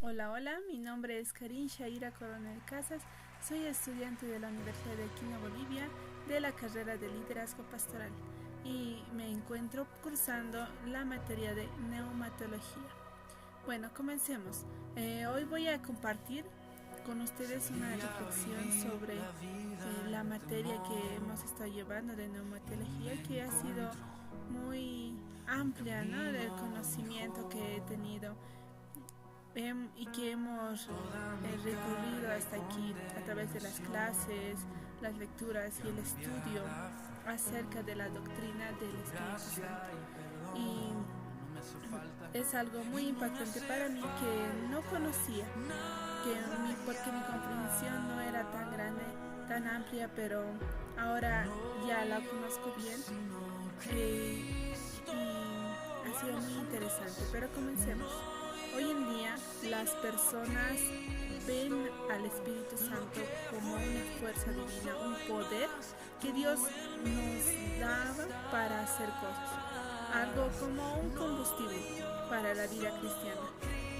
Hola, hola, mi nombre es Karin Shaira Coronel Casas, soy estudiante de la Universidad de Quito, Bolivia, de la carrera de Liderazgo Pastoral y me encuentro cursando la materia de Neumatología. Bueno, comencemos. Hoy voy a compartir con ustedes una reflexión sobre la materia que hemos estado llevando de neumatología, que ha sido muy amplia, ¿no? Del conocimiento que he tenido y que hemos recorrido hasta aquí a través de las clases, las lecturas y el estudio acerca de la doctrina del Espíritu Santo. Y es algo muy impactante para mí que no conocía, porque mi comprensión no era tan grande, tan amplia, pero ahora ya la conozco bien y ha sido muy interesante. Pero comencemos. Hoy en día las personas ven al Espíritu Santo como una fuerza divina, un poder que Dios nos daba para hacer cosas, algo como un combustible para la vida cristiana.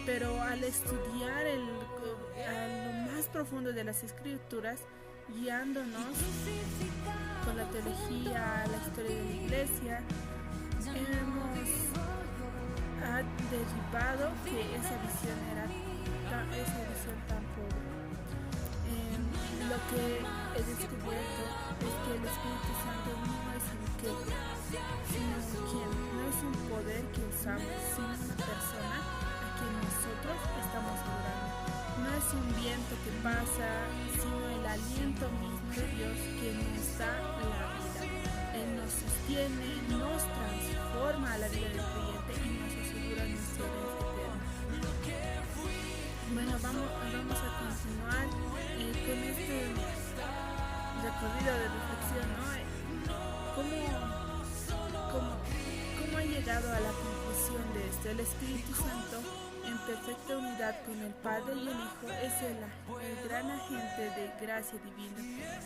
Pero al estudiar a lo más profundo de las Escrituras, guiándonos con la teología, la historia de la iglesia, hemos derribado que esa visión tan pobre. Lo que he descubierto es que el Espíritu Santo no es un qué, sino un quién. No es un poder que usamos, sino una persona a quien nosotros estamos adorando. No es un viento que pasa, sino el aliento mismo de Dios que nos da la vida. Él nos sostiene, nos transforma a la vida del creyente y nos asegura nuestra herencia eterna. Bueno, vamos a continuar con este recorrido de reflexión, ¿no? ¿Cómo ha llegado a la conclusión de esto? El Espíritu Santo, en perfecta unidad con el Padre y el Hijo, es el gran agente de gracia divina,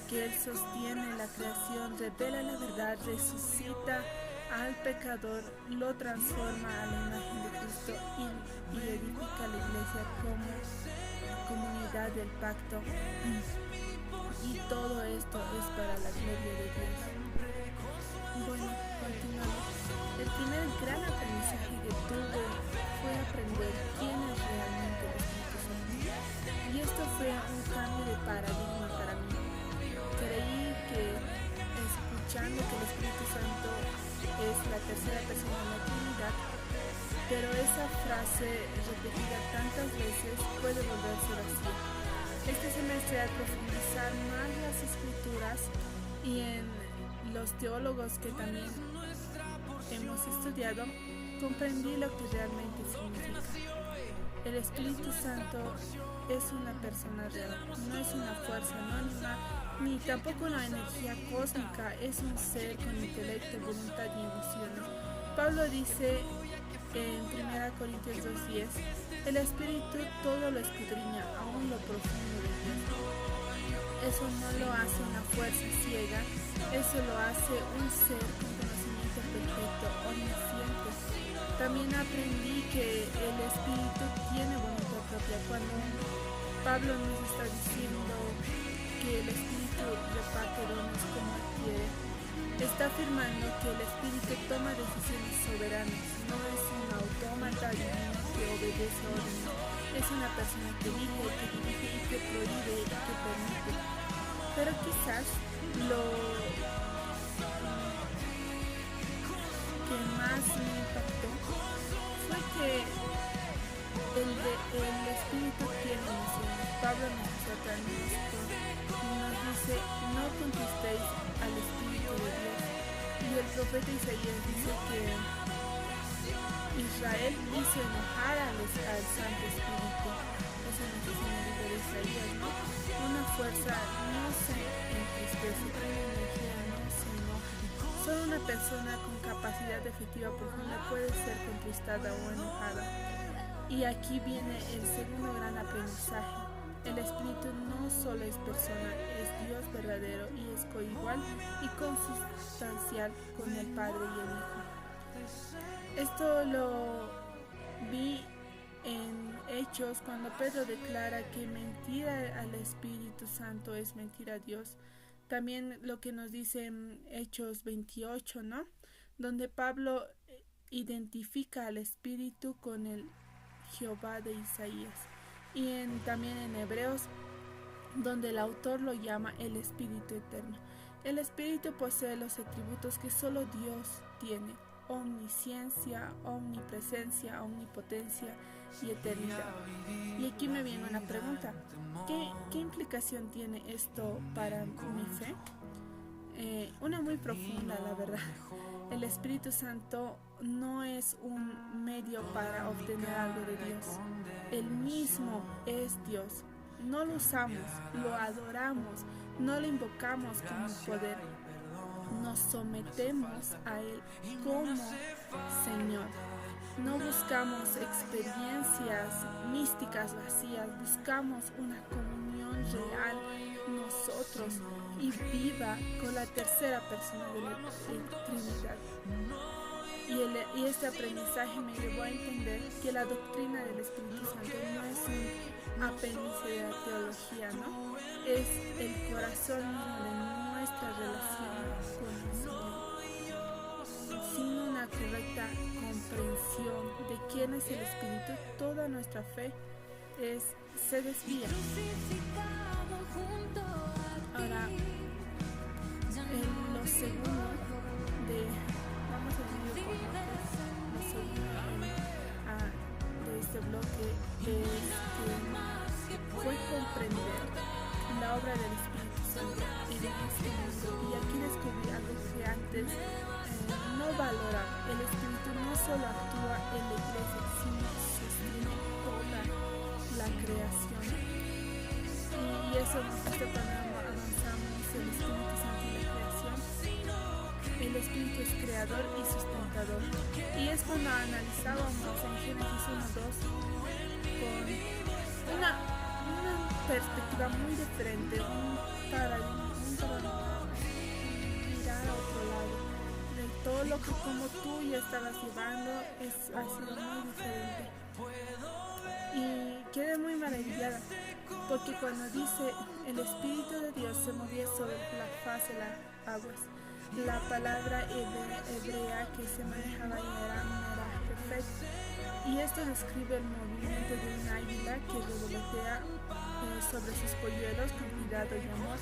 que Él sostiene la creación, revela la verdad, resucita al pecador, lo transforma a la imagen de Cristo y edifica la iglesia como comunidad del pacto. Y todo esto es para la gloria de Dios. Bueno, continuamos. El primer gran aprendizaje que tuve fue aprender quién es realmente el Espíritu Santo. Y esto fue un cambio de paradigma para mí. Creí que escuchando que el Espíritu Santo es la tercera persona de la Trinidad, pero esa frase repetida tantas veces puede volverse vacía. Este semestre, al profundizar más las escrituras y en los teólogos que también hemos estudiado, comprendí lo que realmente significa. El Espíritu Santo es una persona real, no es una fuerza anónima, ni tampoco una energía cósmica, es un ser con intelecto, voluntad y emociones. Pablo dice en 1 Corintios 2:10, el Espíritu todo lo escudriña, aún lo profundo de Dios. Eso no lo hace una fuerza ciega, eso lo hace un ser con conocimiento perfecto, omnisciente. También aprendí que el Espíritu tiene voluntad propia. Cuando Pablo nos está diciendo que el Espíritu reparte dones como quiere, está afirmando que el Espíritu toma decisiones soberanas, no es un autómata divino que obedece órdenes, es una persona que elige, que dirige y que prohíbe y que permite. Pero quizás lo que más me impactó fue que el Espíritu tiene emociones. Pablo nos dice otra nos dice, no contestéis al Espíritu de Dios. Y el profeta Isaías dice que Israel hizo enojar al Santo Espíritu. Eso nos dice en el libro de Isaías, ¿no? Una fuerza no se entristece, una energía no se enoja. Solo una persona con capacidad efectiva profunda puede ser contristada o enojada. Y aquí viene el segundo gran aprendizaje. El Espíritu no solo es persona, es Dios verdadero y es coigual y consustancial con el Padre y el Hijo. Esto lo vi en Hechos, cuando Pedro declara que mentira al Espíritu Santo es mentir a Dios. También lo que nos dice en Hechos 28, ¿no? Donde Pablo identifica al Espíritu con el Jehová de Isaías. Y también en Hebreos, donde el autor lo llama el Espíritu Eterno. El Espíritu posee los atributos que solo Dios tiene: omnisciencia, omnipresencia, omnipotencia y eternidad. Y aquí me viene una pregunta: ¿qué implicación tiene esto para mi fe? Una muy profunda, la verdad. El Espíritu Santo no es un medio para obtener algo de Dios. Él mismo es Dios. No lo usamos, lo adoramos, no lo invocamos como poder. Nos sometemos a Él como Señor. No buscamos experiencias místicas vacías, buscamos una comunión real nosotros y viva con la tercera persona de la Trinidad. Y este aprendizaje me llevó a entender que la doctrina del Espíritu Santo no es un apéndice de la teología, ¿no? Es el corazón mismo de nuestra relación con el Señor. Sin una correcta comprensión de quién es el Espíritu, toda nuestra fe se desvía. Ahora, en lo segundo vamos a dividir por bloques. Lo segundo de este bloque es que fue comprender la obra del Espíritu Santo en este mundo. Y aquí descubrí algo que antes no valoraba. El Espíritu no solo actúa en la iglesia, sino sostiene toda la creación. Y eso nos hace cuando avanzamos el Espíritu Santo en la creación. El Espíritu es creador y sustentador. Y es cuando analizábamos en Génesis 1:2 con una perspectiva muy diferente, un paradigma, mirar a otro lado. De todo lo que como tú ya estabas llevando ha sido muy diferente. Y quedé muy maravillada, porque cuando dice el Espíritu de Dios se movía sobre la faz de las aguas, la palabra hebrea que se manejaba ahí era perfecta. Y esto describe el movimiento de un águila que revolotea sobre sus polluelos con cuidado y amor.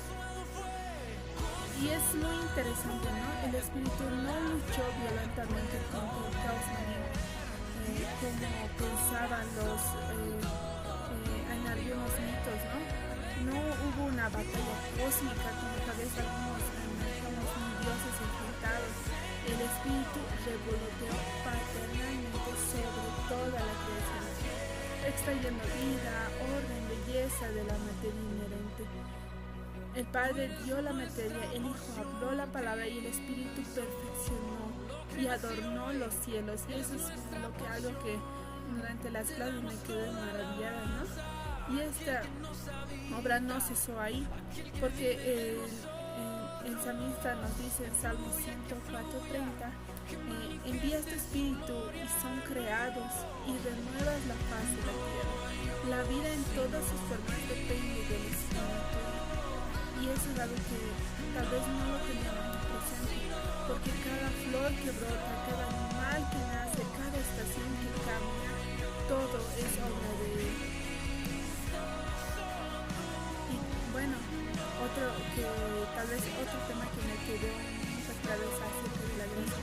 Y es muy interesante, ¿no? El Espíritu no luchó violentamente contra el caos marino, como pensaban en algunos mitos, ¿no? No hubo una batalla cósmica como tal vez algunos dioses enfrentados. El Espíritu revoloteó paternalmente sobre toda la creación, extrayendo vida, orden, belleza de la materia inherente. El Padre dio la materia, el Hijo habló la palabra y el Espíritu perfeccionó y adornó los cielos. Y eso es algo que durante las clases me quedé maravillada, ¿no? Y esta obra no cesó ahí, porque el salmista nos dice en Salmo 104:30, envías tu Espíritu y son creados y renuevas la faz de la tierra. La vida en todas sus formas depende del Espíritu. Y eso es algo que tal vez no lo teníamos presente, porque cada flor que brota, cada animal que nace, cada estación que cambia, todo es obra de Él. Y bueno, tal vez otro tema que me quedó muchas veces acerca de la gracia,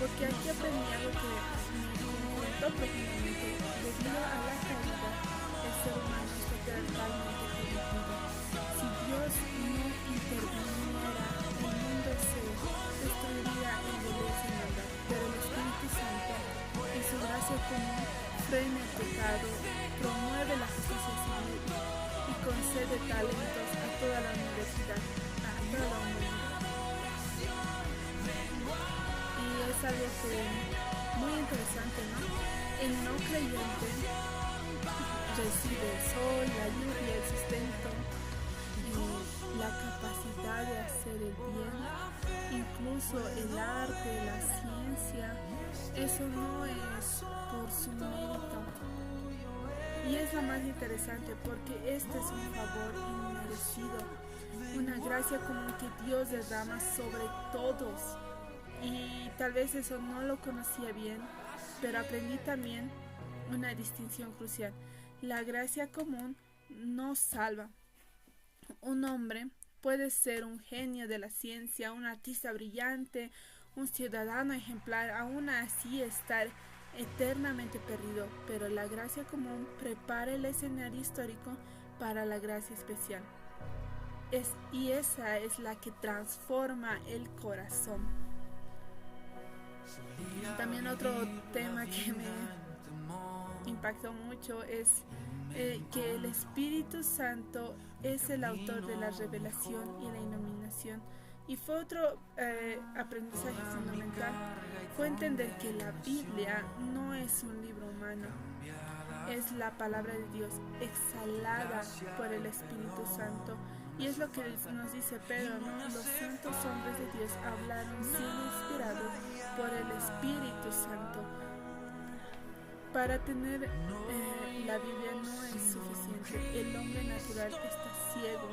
porque aquí aprendí algo que me comentó profundamente. Debido a la caída, el ser humano está totalmente corrompido. Si Dios no interviniera, el mundo se destruiría en belleza y maldad, pero el Espíritu Santo, en su gracia común, frena el pecado, promueve la justicia civil y concede talentos a toda la universidad, a toda la humanidad. Y es algo que muy interesante, ¿no? El no creyente recibe el sol, la lluvia, el sustento, la capacidad de hacer el bien, incluso el arte, la ciencia. Eso no es por su mérito, Y es lo más interesante porque este es un favor inmerecido, una gracia común que Dios derrama sobre todos. Y tal vez eso no lo conocía bien, pero aprendí también una distinción crucial. La gracia común no salva. Un hombre puede ser un genio de la ciencia, un artista brillante, un ciudadano ejemplar, aún así estar eternamente perdido, pero la gracia común prepara el escenario histórico para la gracia especial. Y esa es la que transforma el corazón. También otro tema que me impactó mucho es que el Espíritu Santo es el autor de la revelación y la iluminación. Y fue otro aprendizaje fundamental, fue entender que la Biblia no es un libro humano, es la palabra de Dios exhalada por el Espíritu Santo. Y es lo que nos dice Pedro, ¿no? Los santos hombres de Dios hablaron siendo inspirados por el Espíritu Santo. Para tener la Biblia no es suficiente. El hombre natural está ciego,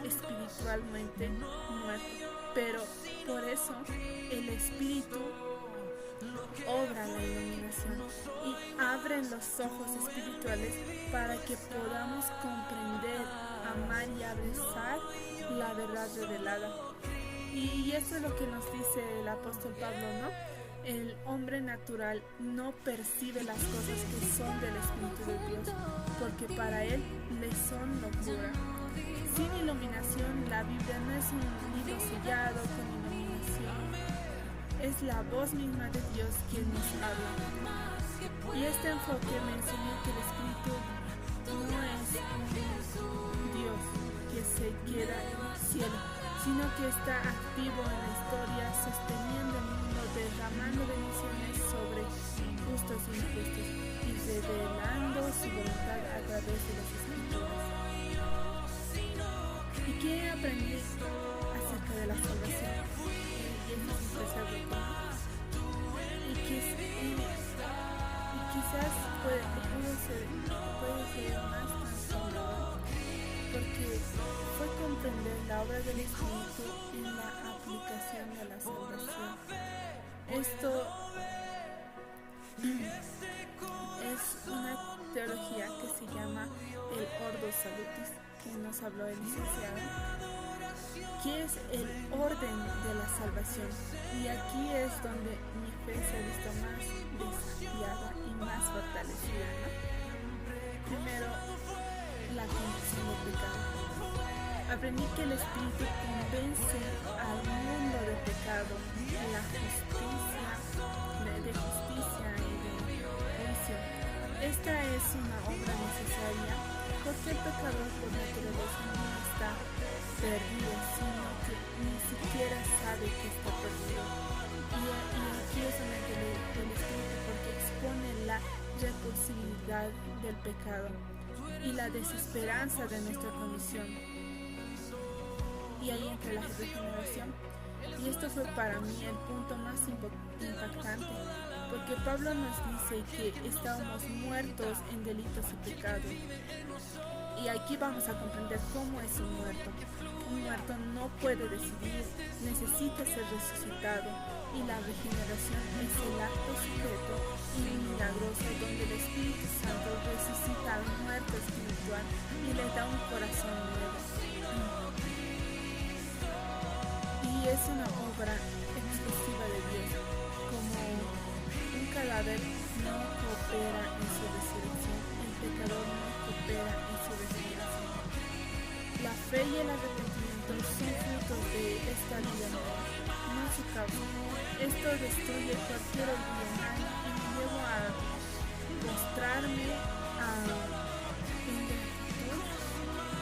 espiritualmente muerto. Pero por eso el Espíritu obra la iluminación y abre los ojos espirituales para que podamos comprender, amar y abrazar la verdad revelada. Y eso es lo que nos dice el apóstol Pablo, ¿no? El hombre natural no percibe las cosas que son del Espíritu de Dios, porque para él le son locura. Sin iluminación, la Biblia no es un libro sellado con iluminación, es la voz misma de Dios quien nos habla. Y este enfoque me enseñó que el Espíritu no es un Dios que se queda en el cielo, sino que está activo en la historia, sosteniendo el mundo, derramando bendiciones sobre justos e injustos y revelando su voluntad a través de las Escrituras. ¿Y qué aprendí acerca de la salvación? Y es interesante, y quizás puede ser más transformador, porque fue comprender la obra del Espíritu en la aplicación de la salvación. Esto es una teología que se llama el Ordo Salutis, que nos habló el licenciado, que es el orden de la salvación. Y aquí es donde mi fe se ha visto más desafiada y más fortalecida, ¿no? Primero, la convicción del pecado. Aprendí que el Espíritu convence al mundo del pecado, la justicia, de justicia y de juicio. Esta es una obra necesaria porque el pecador por naturaleza no está perdido, sino que ni siquiera sabe que está perdido. Y aquí es donde el Espíritu, porque expone la repulsividad del pecado y la desesperanza de nuestra condición. Y ahí entra la regeneración. Y esto fue para mí el punto más impactante, porque Pablo nos dice que estábamos muertos en delitos y pecados. Y aquí vamos a comprender cómo es un muerto. Un muerto no puede decidir, necesita ser resucitado. Y la regeneración es el acto secreto y milagroso donde el Espíritu Santo resucita al muerto espiritual y le da un corazón nuevo. Y es una obra exclusiva de Dios, como un cadáver no coopera en su resurrección, el pecador no coopera en su regeneración. La fe y el arrepentimiento son frutos de esta vida nueva, no su causa. Esto destruye cualquier orgullo humano y me llevo a mostrarme en gratitud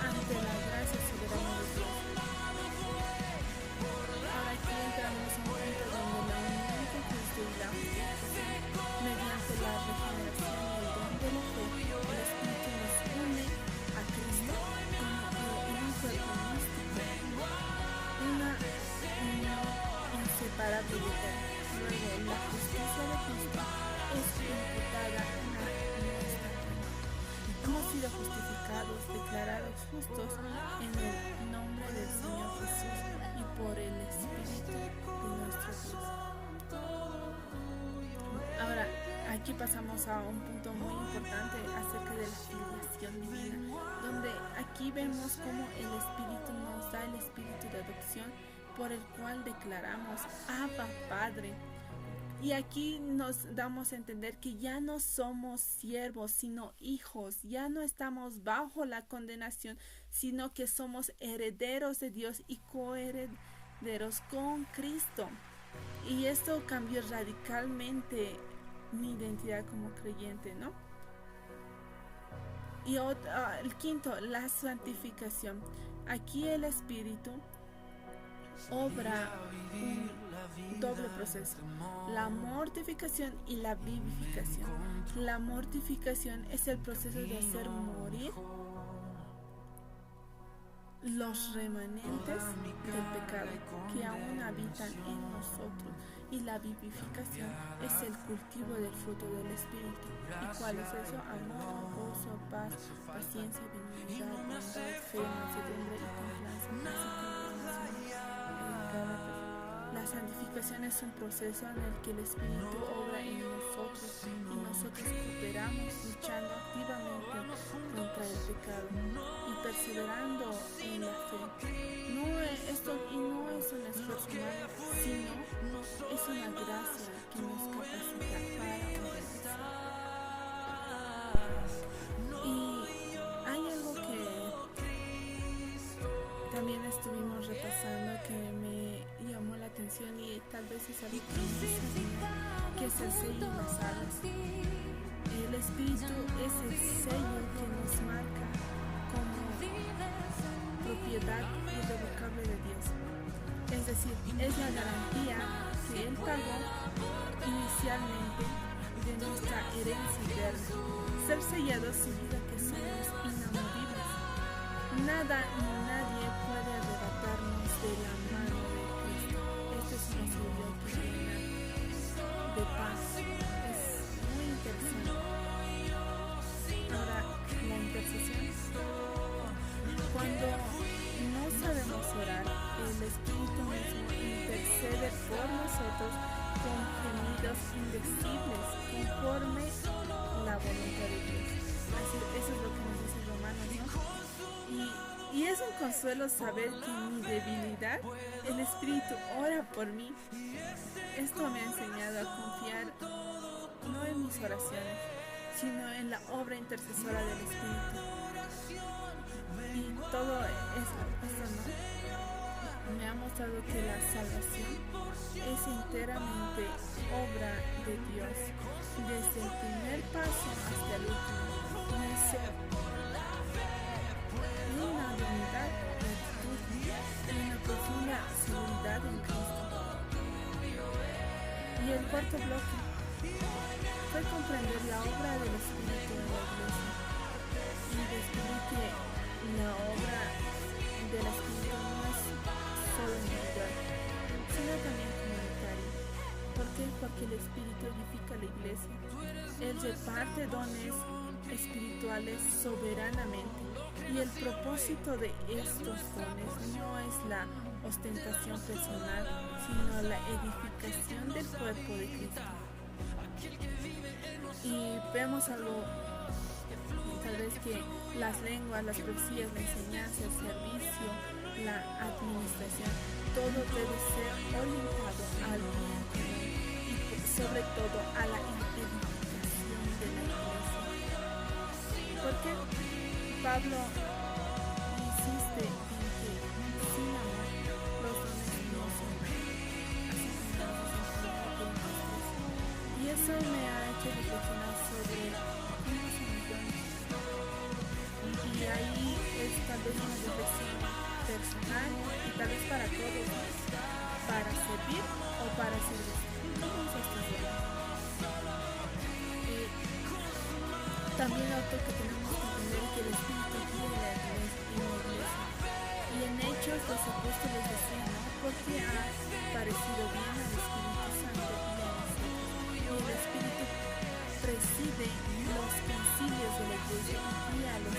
ante la gracia soberana de Dios. Ahora aquí entramos en un punto donde la unión con Cristo y la justicia, mediante la regeneración y el don de la fe, el Espíritu nos une a Cristo en un cuerpo místico, una unión inseparable de Él. Luego, la justicia de Cristo es imputada a nuestra fe. sido justificados, declarados justos en el nombre del Señor Jesús y por el Espíritu de nuestro Dios. Ahora, aquí pasamos a un punto muy importante acerca de la filiación divina, donde aquí vemos cómo el Espíritu nos da el Espíritu de adopción por el cual declaramos Abba, Padre. Y aquí nos damos a entender que ya no somos siervos, sino hijos. Ya no estamos bajo la condenación, sino que somos herederos de Dios y coherederos con Cristo. Y esto cambió radicalmente mi identidad como creyente, ¿no? Y el quinto, la santificación. Aquí el Espíritu obra un doble proceso, la mortificación y la vivificación. La mortificación es el proceso de hacer morir los remanentes del pecado que aún habitan en nosotros, y la vivificación es el cultivo del fruto del Espíritu. ¿Y cuál es eso? Amor, gozo, paz, paciencia, benignidad, bondad, fe, mansedumbre y templanza. La santificación es un proceso en el que el Espíritu obra en nosotros y nosotros cooperamos luchando activamente contra el pecado y perseverando en la fe. No es un esfuerzo humano, sino es una gracia que nos capacita para obedecer. Y hay algo que también estuvimos repasando que me llamó la atención y tal vez es algo que no sabía, que es el sello y las alas. El Espíritu es el sello que nos marca como propiedad irrevocable de Dios. Es decir, es la garantía que Él pagó inicialmente de nuestra herencia eterna. Ser sellados significa que somos inamovibles. Nada ni nadie puede arrebatarnos de la mano de Cristo. Esta es una seguridad que llena de paz. Es muy interesante. Ahora, la intercesión. Cuando no sabemos orar, el Espíritu mismo intercede por nosotros con gemidos indecibles conforme la voluntad de Dios. Así, eso es lo que nos dice Romanos, ¿no? Y es un consuelo saber que en mi debilidad el Espíritu ora por mí. Esto me ha enseñado a confiar no en mis oraciones, sino en la obra intercesora del Espíritu. Y todo eso, ¿no? Me ha mostrado que la salvación es enteramente obra de Dios, desde el primer paso hasta el último. Una unidad, gratitud y una profunda seguridad en Cristo. Y el cuarto bloque fue comprender la obra del Espíritu en la Iglesia y descubrir que la obra del Espíritu no es solo individual, sino también comunitaria. ¿Por qué? Porque el Espíritu edifica la Iglesia. Él reparte dones espirituales soberanamente, y el propósito de estos dones no es la ostentación personal, sino la edificación del cuerpo de Cristo. Y vemos algo, tal vez que las lenguas, las profecías, la enseñanza, el servicio, la administración, todo debe ser orientado al bien común y sobre todo a la edificación de la Iglesia. ¿Por qué? Pablo insiste en que sin amor los dones no son así como nos dicen. Y eso me ha hecho reflexionar sobre cómo son mis dones. Y ahí es tal vez una reflexión personal y tal vez para todos, para servir o para servir. Todos estos dones. También otro que tenemos que entender es que el Espíritu guía la Iglesia. Y en Hechos los apóstoles decían, ¿no? Porque ha parecido bien al Espíritu Santo y a nosotros. Y el Espíritu preside los concilios de la Iglesia y guía a los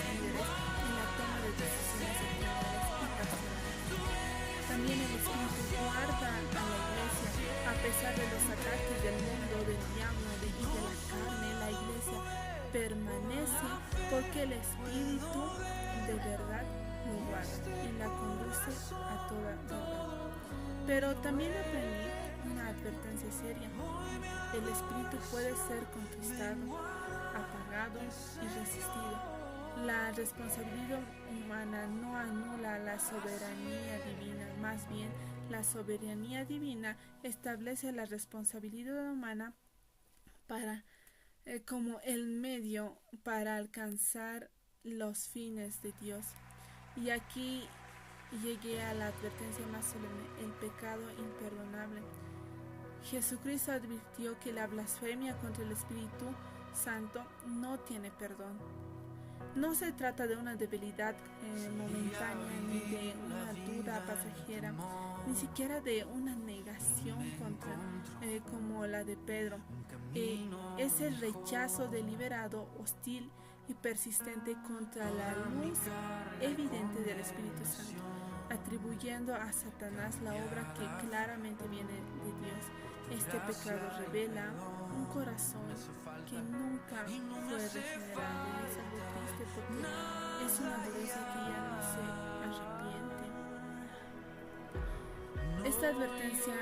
pesar de los ataques del mundo, del diablo y de la carne, la iglesia permanece porque el Espíritu de verdad lo guarda y la conduce a toda verdad. Pero también aprendí una advertencia seria. El Espíritu puede ser conquistado, apagado y resistido. La responsabilidad humana no anula la soberanía divina, más bien la soberanía divina establece la responsabilidad humana como el medio para alcanzar los fines de Dios. Y aquí llegué a la advertencia más solemne, el pecado imperdonable. Jesucristo advirtió que la blasfemia contra el Espíritu Santo no tiene perdón. No se trata de una debilidad momentánea, ni de una duda pasajera, ni siquiera de una negación como la de Pedro. Es el rechazo deliberado, hostil y persistente contra la luz evidente del Espíritu Santo, atribuyendo a Satanás la obra que claramente viene de Dios. Este pecado revela un corazón que nunca fue regenerado, y es algo triste porque es una dureza que ya no se arrepiente. Esta advertencia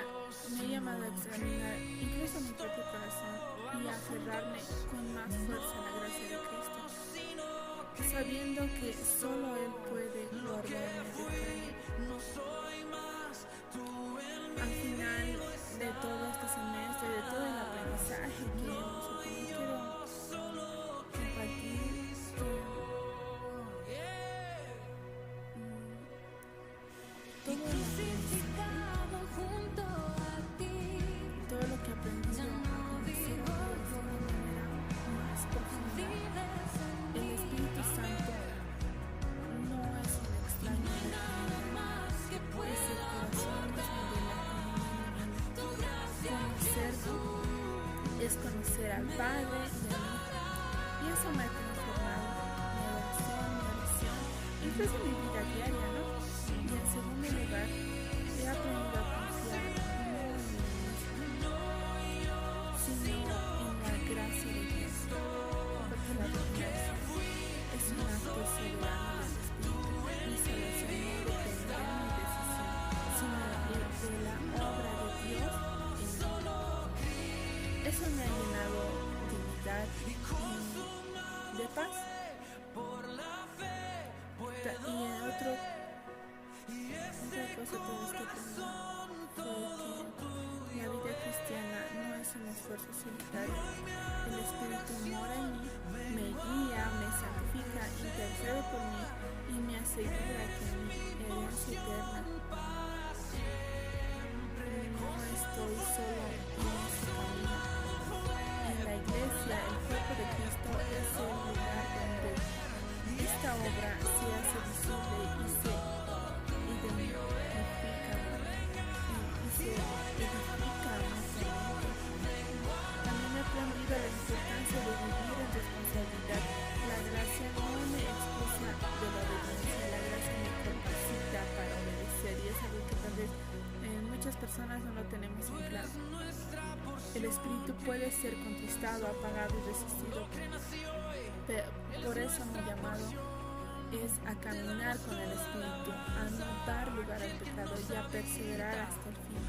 me ha llamado a examinar incluso mi propio corazón y a aferrarme con más fuerza a la gracia de Cristo, sabiendo que solo Él puede guardarme de caer. Al final de todo este semestre, de todo el aprendizaje que hemos obtenido, quiero compartir todo lo que he aprendido a conocer a Dios de una manera más profunda. El Espíritu Santo no es un extraño, es el corazón mismo de la comunión. Conocerlo es conocer al Padre y al Hijo, y eso me ha transformado mi adoración, mi oración, incluso mi vida diaria, ¿no? Y en segundo lugar, he aprendido a confiar no en mí mismo, sino en la gracia de Dios, porque la regeneración es un acto soberano del Espíritu. Mi salvación no depende de mi decisión, sino de la obra de Dios en mí. Eso me ha llenado de unidad y de paz. Y otra cosa que aprendí fue que la vida cristiana no es un esfuerzo solitario. El Espíritu mora en mí, me guía, me santifica, intercede por mí y me asegura que mi herencia eterna. No estoy solo en este camino. En la iglesia, el cuerpo de Cristo es el lugar donde esta obra se hace visible y se edifica mutuamente. También he aprendido la importancia de vivir en responsabilidad. La gracia no me excusa de la obediencia, la gracia me capacita para obedecer, y es algo que tal vez muchas personas no lo tenemos en claro. El Espíritu puede ser conquistado, apagado y resistido, pero por eso mi llamado es a caminar con el Espíritu, a no dar lugar al pecado y a perseverar hasta el fin.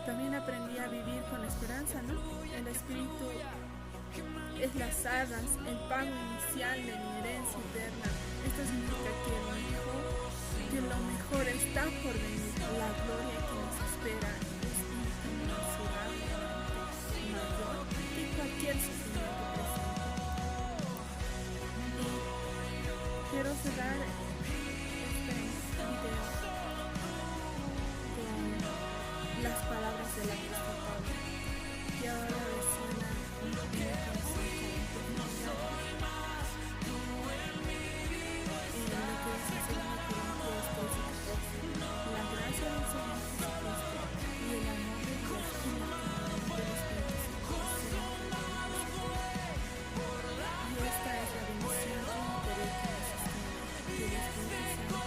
También aprendí a vivir con esperanza, ¿no? El Espíritu es las arras, el pago inicial de mi herencia eterna. Esto significa que lo mejor está por venir. La gloria que nos espera es inconmensurablemente mayor que cualquier sufrimiento presente. Y quiero cerrar este video con las palabras del apóstol Pablo, que ahora resuenan en mi corazón con profundidad. Lo que dice en 2 Corintios 13:14: la gracia del Señor Jesucristo y el amor de Dios y la comunión del Espíritu Santo sean con nosotros. Y esta es la bendición que me interesa que nos sostiene, que el Espíritu Santo,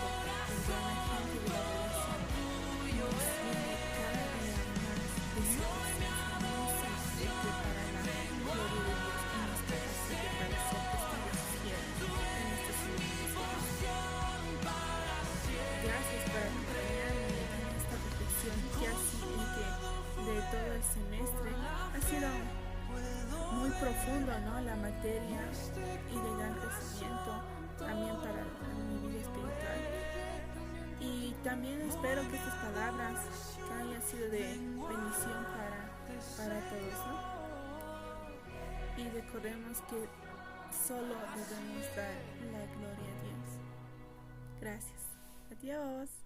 el gran agente de la relación, nos une cada día más profundo, ¿no? La materia y de gran crecimiento también para mi vida espiritual. Y también espero que estas palabras que hayan sido de bendición para todos, ¿no? Y recordemos que solo debemos dar la gloria a Dios. Gracias. Adiós.